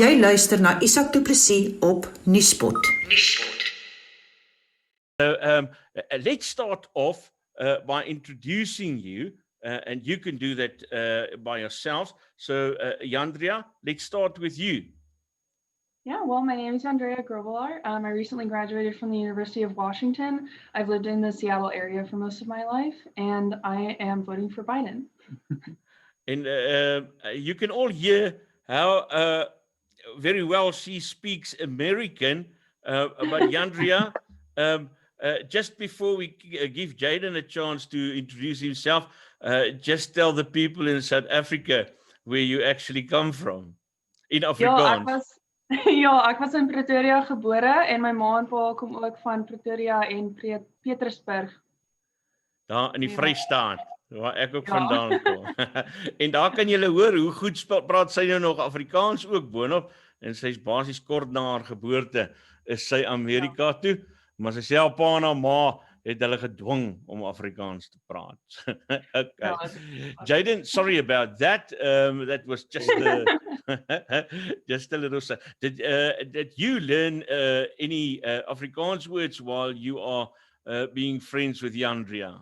Jy luister na Isak Du Plessis op Nuuspod. Let's start off by introducing you, and you can do that by yourself. So, Jandrea, let's start with you. Yeah, well, my name is Jandrea Grobbleaar. I recently graduated from the University of Washington. I've lived in the Seattle area for most of my life, and I am voting for Biden. And you can all hear how very well she speaks American, but Jandrea, just before we give Jaden a chance to introduce himself, just tell the people in South Africa where you actually come from, in Afrikaans. Ek was in Pretoria gebore en my ma en pa kom ook van Pretoria en Petersburg. Daar in die Vrystaat, waar ek ook vandaan kom. En daar kan julle hoor hoe goed praat sy nou nog Afrikaans ook boonop, en sy's basies kort na haar geboorte is sy Amerika toe, maar sy sê haar pa en haar ma het hulle gedwing om Afrikaans te praat. Okay. Jaden, sorry about that. That was just just a little. Did you learn any Afrikaans words while you are being friends with Jandrea?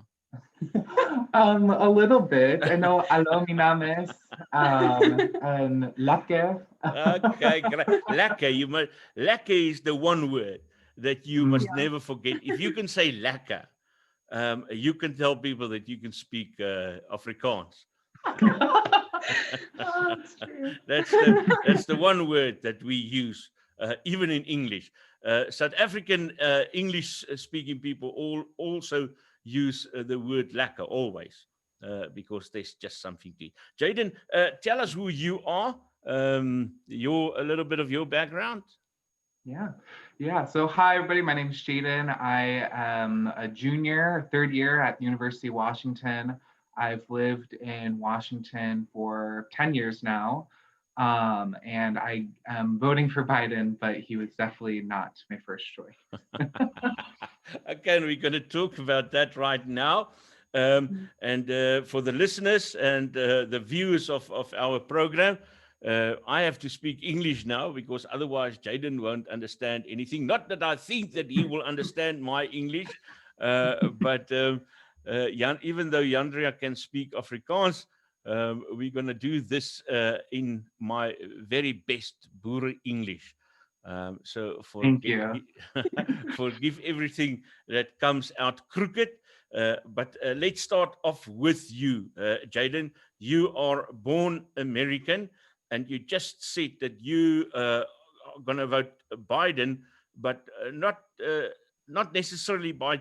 A little bit. I know hallo, my naam is and lekker. Okay, great. Lekker. Lekker is the one word that you must never forget. If you can say lekker, you can tell people that you can speak Afrikaans. That's true. That's the one word that we use, even in English. South African English-speaking people also use the word lekker always, because there's just something to it. Jaden, tell us who you are. A little bit of your background. Yeah. So hi, everybody. My name is Jaden. I am a junior, third year at the University of Washington. I've lived in Washington for 10 years now. And I am voting for Biden, but he was definitely not my first choice. Okay, we're going to talk about that right now. And for the listeners and the viewers of our program, I have to speak English now because otherwise Jaden won't understand anything. Not that I think that he will understand my English, but even though Jandrea can speak Afrikaans, we're going to do this in my very best Boer English. So forgive everything that comes out crooked. But let's start off with you, Jaden. You are born American, and you just said that you are going to vote Biden, but not necessarily by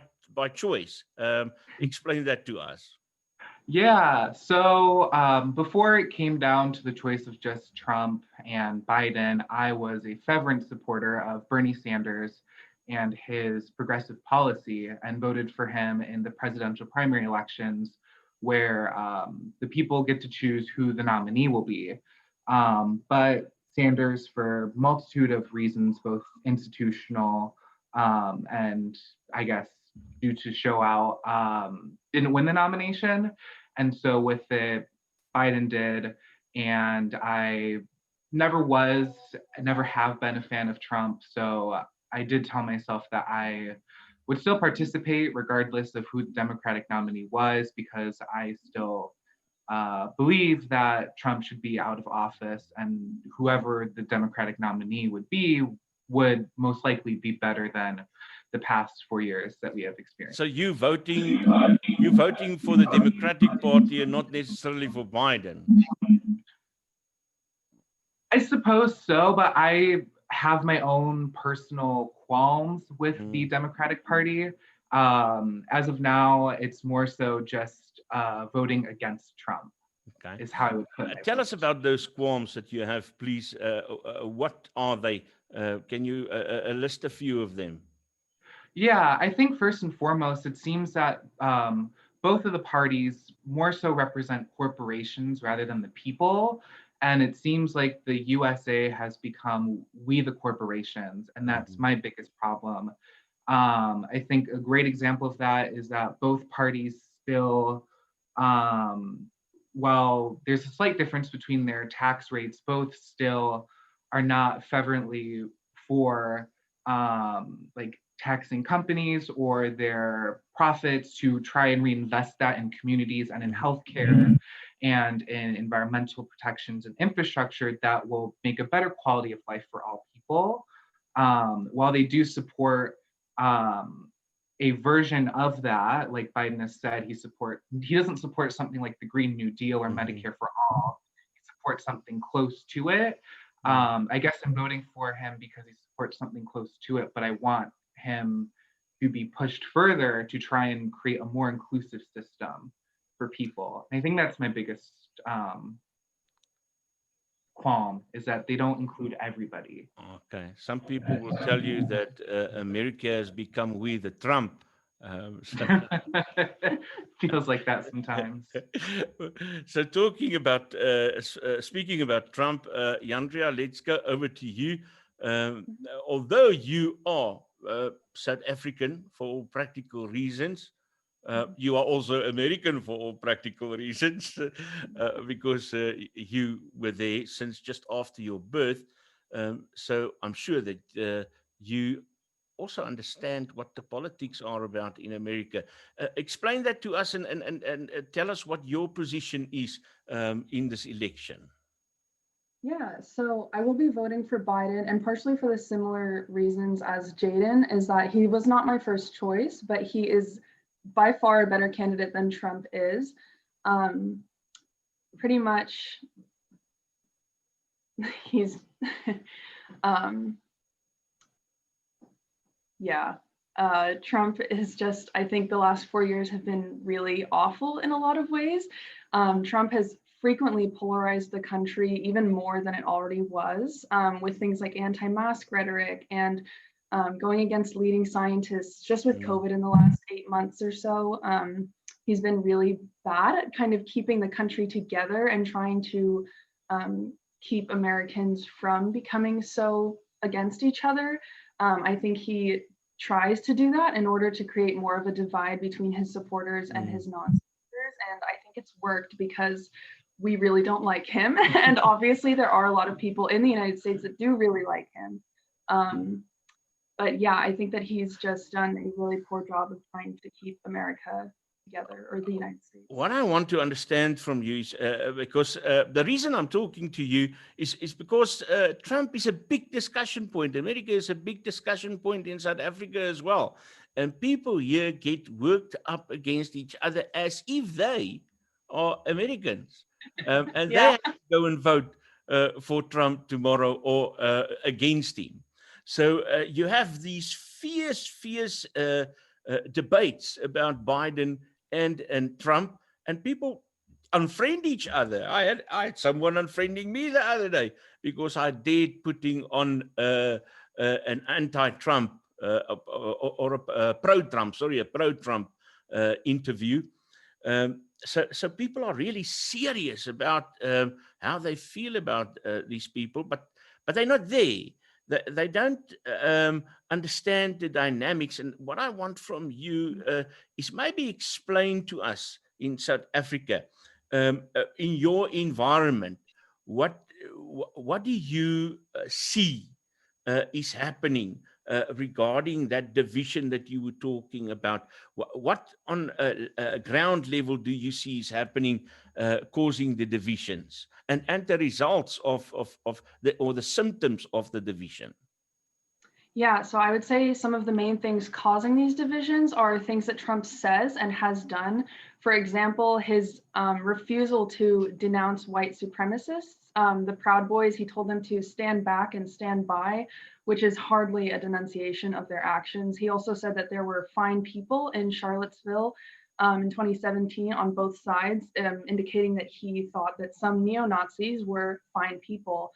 choice. Explain that to us. Yeah, so before it came down to the choice of just Trump and Biden, I was a fervent supporter of Bernie Sanders and his progressive policy and voted for him in the presidential primary elections where the people get to choose who the nominee will be. But Sanders, for a multitude of reasons, both institutional and I guess due to show out, didn't win the nomination. And so with it, Biden did. And I never have been a fan of Trump. So I did tell myself that I would still participate regardless of who the Democratic nominee was, because I still believe that Trump should be out of office, and whoever the Democratic nominee would be would most likely be better than the past 4 years that we have experienced. So you voting for the Democratic Party and not necessarily for Biden? I suppose so, but I have my own personal qualms with the Democratic Party. As of now, it's more so just voting against Trump. Okay. Is how I would put it. Tell us about those qualms that you have, please. What are they? Can you list a few of them? Yeah, I think first and foremost, it seems that both of the parties more so represent corporations rather than the people. And it seems like the USA has become we the corporations, and that's my biggest problem. I think a great example of that is that both parties still, while there's a slight difference between their tax rates, both still are not fervently for like taxing companies or their profits to try and reinvest that in communities and in healthcare and in environmental protections and infrastructure that will make a better quality of life for all people. While they do support a version of that, like Biden has said, he doesn't support something like the Green New Deal or Medicare for all. He supports something close to it. I guess I'm voting for him because he supports something close to it, but I want him to be pushed further to try and create a more inclusive system for people. And I think that's my biggest qualm, is that they don't include everybody. Okay. Some people will tell you that America has become we the Trump. Feels like that sometimes. So talking about, speaking about Trump, Jandrea, let's go over to you. Although you are South African for all practical reasons, you are also American for all practical reasons, because you were there since just after your birth. So I'm sure that you also understand what the politics are about in America. Explain that to us and tell us what your position is in this election. Yeah, so I will be voting for Biden, and partially for the similar reasons as Jaden, is that he was not my first choice, but he is by far a better candidate than Trump is. Pretty much, he's, yeah. Trump is just, I think the last 4 years have been really awful in a lot of ways. Trump has frequently polarized the country even more than it already was, with things like anti-mask rhetoric and going against leading scientists. Just with COVID in the last 8 months or so, he's been really bad at kind of keeping the country together and trying to keep Americans from becoming so against each other. I think he tries to do that in order to create more of a divide between his supporters and his non-supporters. And I think it's worked because we really don't like him. And obviously there are a lot of people in the United States that do really like him. But yeah, I think that he's just done a really poor job of trying to keep America together, or the United States. What I want to understand from you is, because the reason I'm talking to you is because Trump is a big discussion point. America is a big discussion point in South Africa as well. And people here get worked up against each other as if they are Americans. And they have to go and vote for Trump tomorrow or against him. So you have these fierce debates about Biden and Trump, and people unfriend each other. I had someone unfriending me the other day because I dared putting on an anti-Trump or a pro-Trump, sorry, a pro-Trump interview. So people are really serious about how they feel about these people, but they're not there. They don't understand the dynamics. And what I want from you is maybe explain to us in South Africa, in your environment, what do you see is happening regarding that division that you were talking about? What on a ground level do you see is happening, causing the divisions and the results of the symptoms of the division? Yeah, so I would say some of the main things causing these divisions are things that Trump says and has done. For example, his refusal to denounce white supremacists. The Proud Boys, he told them to stand back and stand by, which is hardly a denunciation of their actions. He also said that there were fine people in Charlottesville in 2017 on both sides, indicating that he thought that some neo-Nazis were fine people.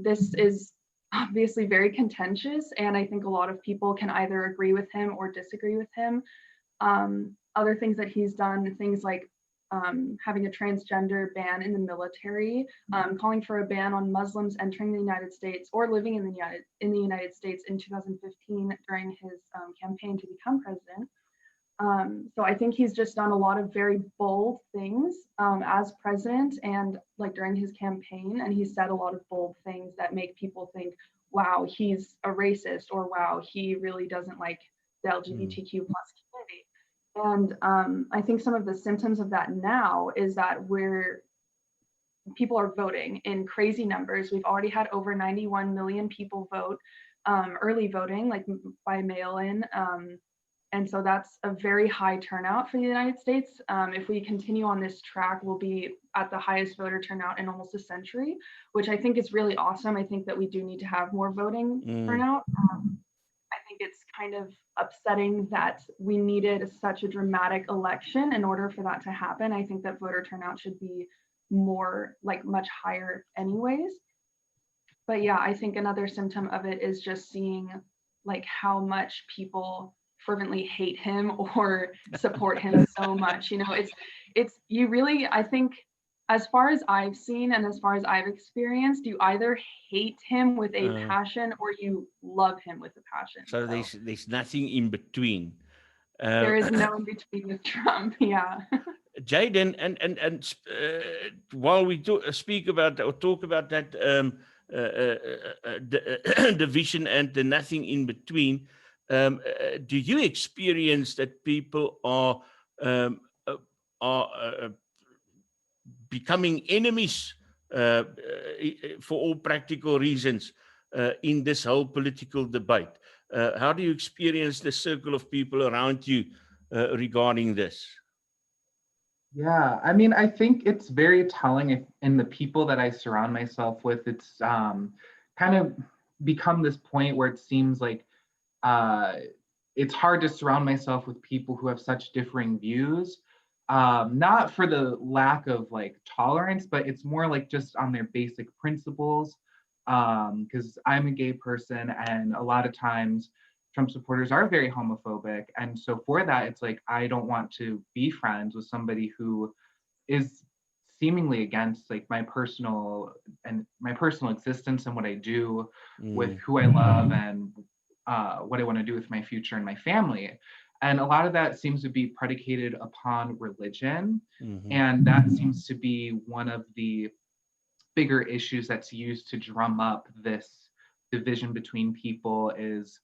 This is obviously very contentious, and I think a lot of people can either agree with him or disagree with him. Other things that he's done, things like having a transgender ban in the military, calling for a ban on Muslims entering the United States or living in the United States in 2015 during his campaign to become president. So I think he's just done a lot of very bold things as president and like during his campaign, and he said a lot of bold things that make people think, wow, he's a racist, or wow, he really doesn't like the LGBTQ plus community. And I think some of the symptoms of that now is that people are voting in crazy numbers. We've already had over 91 million people vote early voting, like by mail-in. And so that's a very high turnout for the United States. If we continue on this track, we'll be at the highest voter turnout in almost a century, which I think is really awesome. I think that we do need to have more voting turnout. I think it's kind of upsetting that we needed such a dramatic election in order for that to happen. I think that voter turnout should be more, like much higher anyways. But yeah, I think another symptom of it is just seeing like how much people fervently hate him or support him so much. You know, it's you really, I think, as far as I've seen and as far as I've experienced, you either hate him with a passion or you love him with a passion. So there's nothing in between. There is no in between with Trump. Yeah. Jaden, and while we speak about or talk about that division and the nothing in between, do you experience that people are becoming enemies for all practical reasons in this whole political debate? How do you experience the circle of people around you regarding this? Yeah, I mean, I think it's very telling in the people that I surround myself with. It's kind of become this point where it seems like it's hard to surround myself with people who have such differing views. Not for the lack of like tolerance, but it's more like just on their basic principles. Because I'm a gay person, and a lot of times Trump supporters are very homophobic. And so for that, it's like, I don't want to be friends with somebody who is seemingly against like my personal existence and what I do with who I love and what I want to do with my future and my family. And a lot of that seems to be predicated upon religion. And that seems to be one of the bigger issues that's used to drum up this division between people, is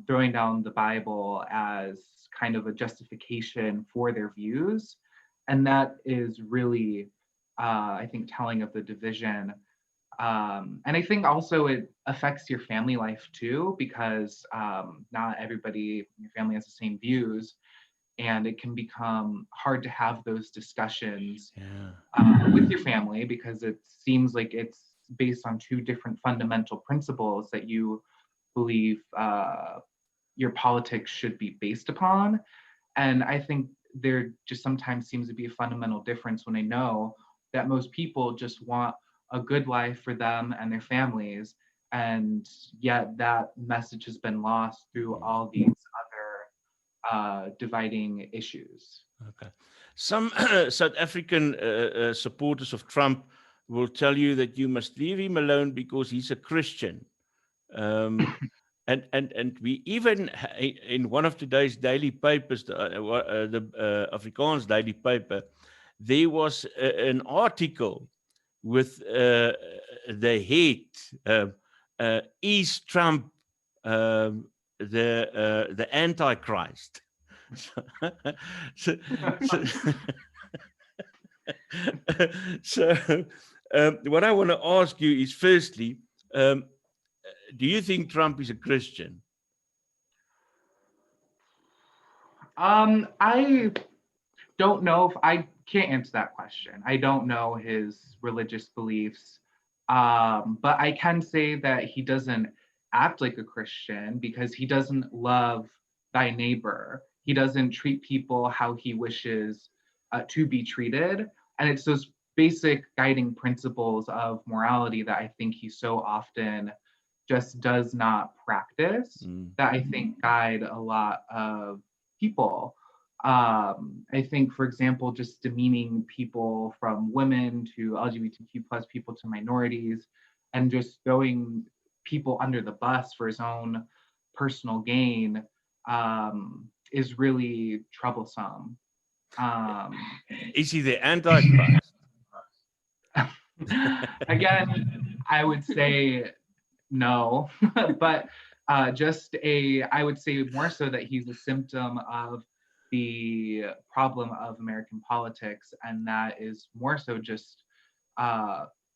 throwing down the Bible as kind of a justification for their views. And that is really, I think, telling of the division. And I think also it affects your family life too, because not everybody in your family has the same views. And it can become hard to have those discussions with your family, because it seems like it's based on two different fundamental principles that you believe your politics should be based upon. And I think there just sometimes seems to be a fundamental difference when I know that most people just want a good life for them and their families, and yet that message has been lost through all these other dividing issues. Okay. Some South African supporters of Trump will tell you that you must leave him alone because he's a Christian. And we even, in one of today's daily papers, the Afrikaans daily paper, there was an article with the head, is Trump the Antichrist? So what I want to ask you is, firstly, do you think Trump is a Christian? I don't know if I can't answer that question. I don't know his religious beliefs, but I can say that he doesn't act like a Christian because he doesn't love thy neighbor. He doesn't treat people how he wishes to be treated. And it's those basic guiding principles of morality that I think he so often just does not practice, that I think guide a lot of people. I think, for example, just demeaning people from women to LGBTQ plus people to minorities, and just throwing people under the bus for his own personal gain, is really troublesome. Is he the Antichrist? Again, I would say no, but I would say more so that he's a symptom of the problem of American politics, and that is more so just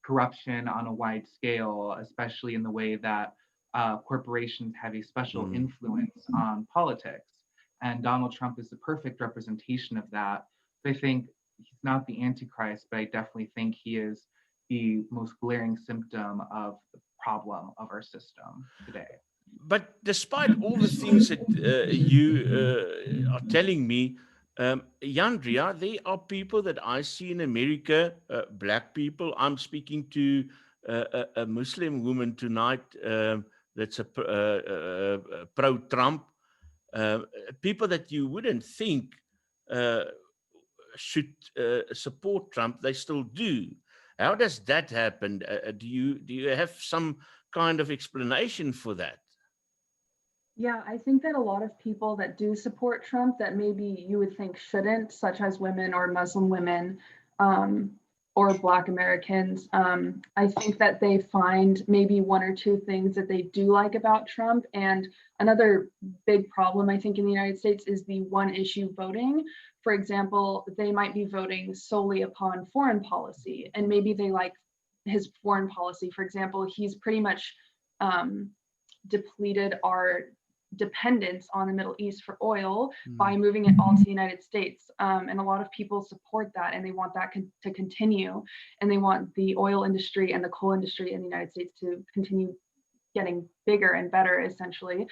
corruption on a wide scale, especially in the way that corporations have a special influence on politics. And Donald Trump is the perfect representation of that. I think he's not the Antichrist, but I definitely think he is the most glaring symptom of the problem of our system today. But despite all the things that you are telling me, Jandrea, there are people that I see in America, black people. I'm speaking to a Muslim woman tonight that's pro-Trump. People that you wouldn't think should support Trump, they still do. How does that happen? Do you have some kind of explanation for that? Yeah, I think that a lot of people that do support Trump that maybe you would think shouldn't, such as women or Muslim women, or Black Americans, I think that they find maybe one or two things that they do like about Trump. And another big problem, I think, in the United States is the one issue voting. For example, they might be voting solely upon foreign policy, and maybe they like his foreign policy. For example, he's pretty much depleted our dependence on the Middle East for oil by moving it all to the United States. And a lot of people support that, and they want that to continue. And they want the oil industry and the coal industry in the United States to continue getting bigger and better, essentially.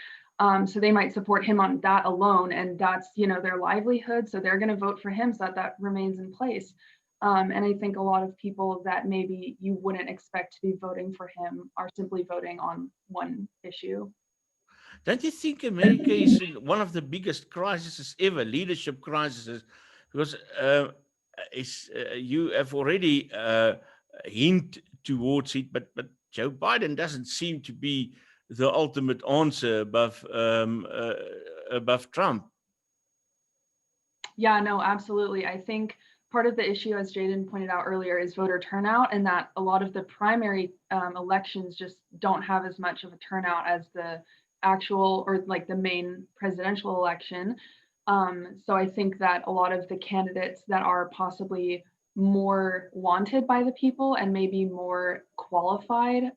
So they might support him on that alone, and that's, their livelihood. So they're going to vote for him so that remains in place. And I think a lot of people that maybe you wouldn't expect to be voting for him are simply voting on one issue. Don't you think America is in one of the biggest crises ever, leadership crises? Because you have already hinted towards it, but Joe Biden doesn't seem to be the ultimate answer above Trump. Yeah, no, absolutely. I think part of the issue, as Jaden pointed out earlier, is voter turnout, and that a lot of the primary elections just don't have as much of a turnout as the actual or like the main presidential election. So I think that a lot of the candidates that are possibly more wanted by the people and maybe more qualified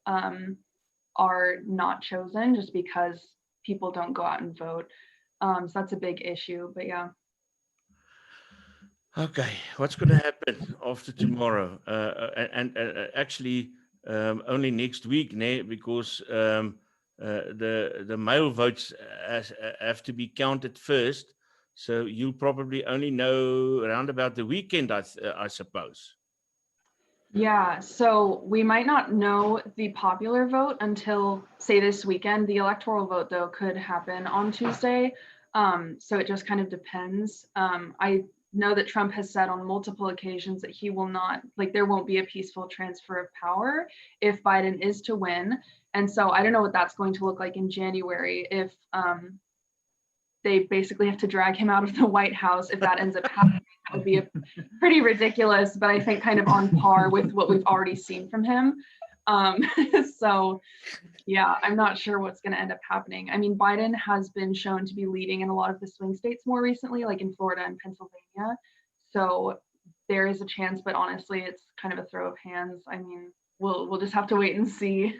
are not chosen just because people don't go out and vote. So that's a big issue, but yeah. Okay, what's going to happen after tomorrow? And actually, only next week, because the mail votes have to be counted first. So you'll probably only know around about the weekend, I suppose. Yeah, so we might not know the popular vote until, say, this weekend. The electoral vote, though, could happen on Tuesday. So it just kind of depends. I know that Trump has said on multiple occasions that he will not, there won't be a peaceful transfer of power if Biden is to win. And so I don't know what that's going to look like in January if they basically have to drag him out of the White House. If that ends up happening, that would be pretty ridiculous, but I think kind of on par with what we've already seen from him. So yeah, I'm not sure what's going to end up happening. I mean, Biden has been shown to be leading in a lot of the swing states more recently, like in Florida and Pennsylvania. So there is a chance, but honestly, it's kind of a throw of hands. I mean, we'll just have to wait and see.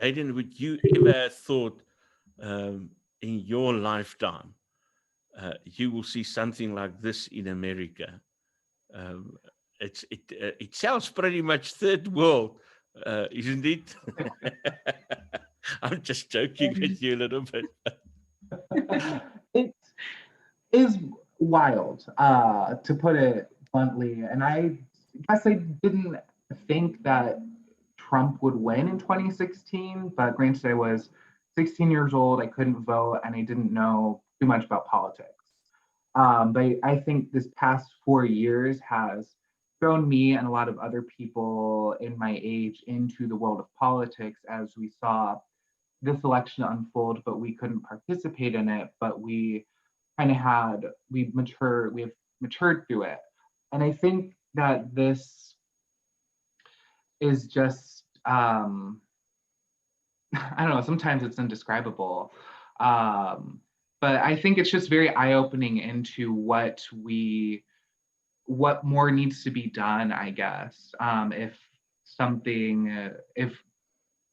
Jaden, would you ever have thought in your lifetime you will see something like this in America? It sounds pretty much third world, isn't it? I'm just joking with you a little bit. It is wild, to put it bluntly. And I guess I didn't think that Trump would win in 2016, but granted, I was 16 years old, I couldn't vote, and I didn't know too much about politics. But I think this past 4 years has thrown me and a lot of other people in my age into the world of politics, as we saw this election unfold, but we couldn't participate in it, but we kind of we have matured through it. And I think that this is just, I don't know, sometimes it's indescribable. But I think it's just very eye-opening into what more needs to be done, I guess. If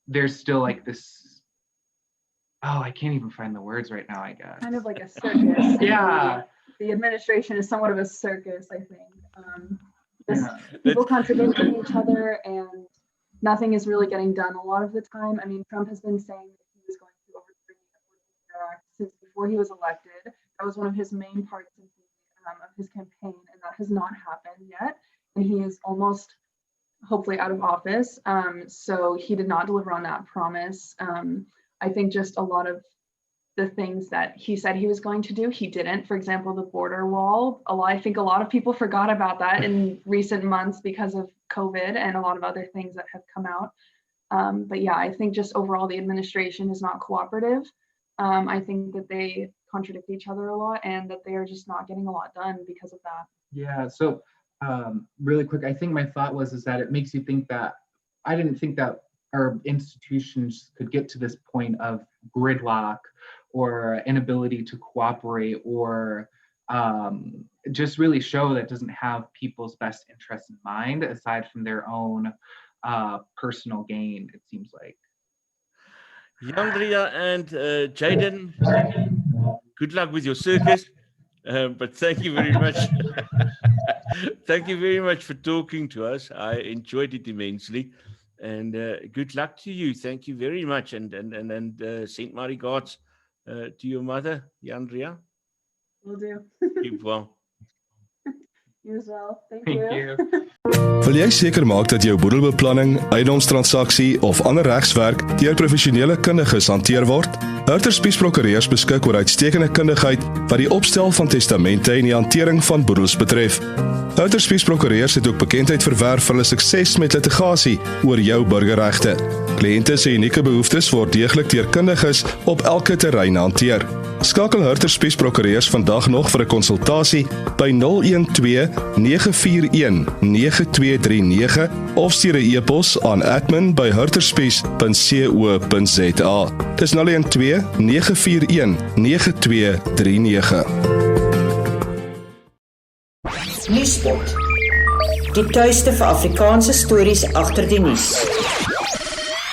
there's still like this, I can't even find the words right now, I guess. Kind of like a circus. Yeah. The administration is somewhat of a circus, I think. People contradicting each other and nothing is really getting done a lot of the time. I mean, Trump has been saying that he was going to overturn the Affordable Care Act since before he was elected. That was one of his main parts of his campaign, and that has not happened yet. And he is almost, hopefully, out of office. So he did not deliver on that promise. I think just a lot of the things that he said he was going to do, he didn't. For example, the border wall. I think a lot of people forgot about that in recent months because of COVID and a lot of other things that have come out. But yeah, I think just overall the administration is not cooperative. I think that they contradict each other a lot and that they are just not getting a lot done because of that. Yeah, so really quick, I think my thought is that it makes you think that I didn't think that our institutions could get to this point of gridlock or inability to cooperate or just really show that doesn't have people's best interests in mind aside from their own personal gain, it seems like. Jandrea and Jaden, good luck with your circus, but thank you very much. Thank you very much for talking to us. I enjoyed it immensely, and good luck to you. Thank you very much, and send my regards to your mother, Jandrea. Will do. Keep well. You as well. Thank you. Wil jy seker maak dat jou boedelbeplanning, eiendomstransaksie of ander regswerk deur professionele kundiges hanteer word? Hurterspies Prokureurs beskik oor uitstekende kundigheid wat die opstel van testamente en die hantering van boedels betref. Hurterspies Prokureurs het ook bekendheid verwerf vir hulle sukses met litigasie oor jou burgerregte. Kliënte se unieke behoeftes word deeglik deur kundiges op elke terrein hanteer. Skakel Hurterspies Prokureurs vandag nog vir 'n konsultasie by 012-941-9239 of stuur 'n e-pos aan admin@hurterspies.co.za. Dis 012-941-9239. Nuuspod. Die tuiste vir Afrikaanse stories agter die nuus.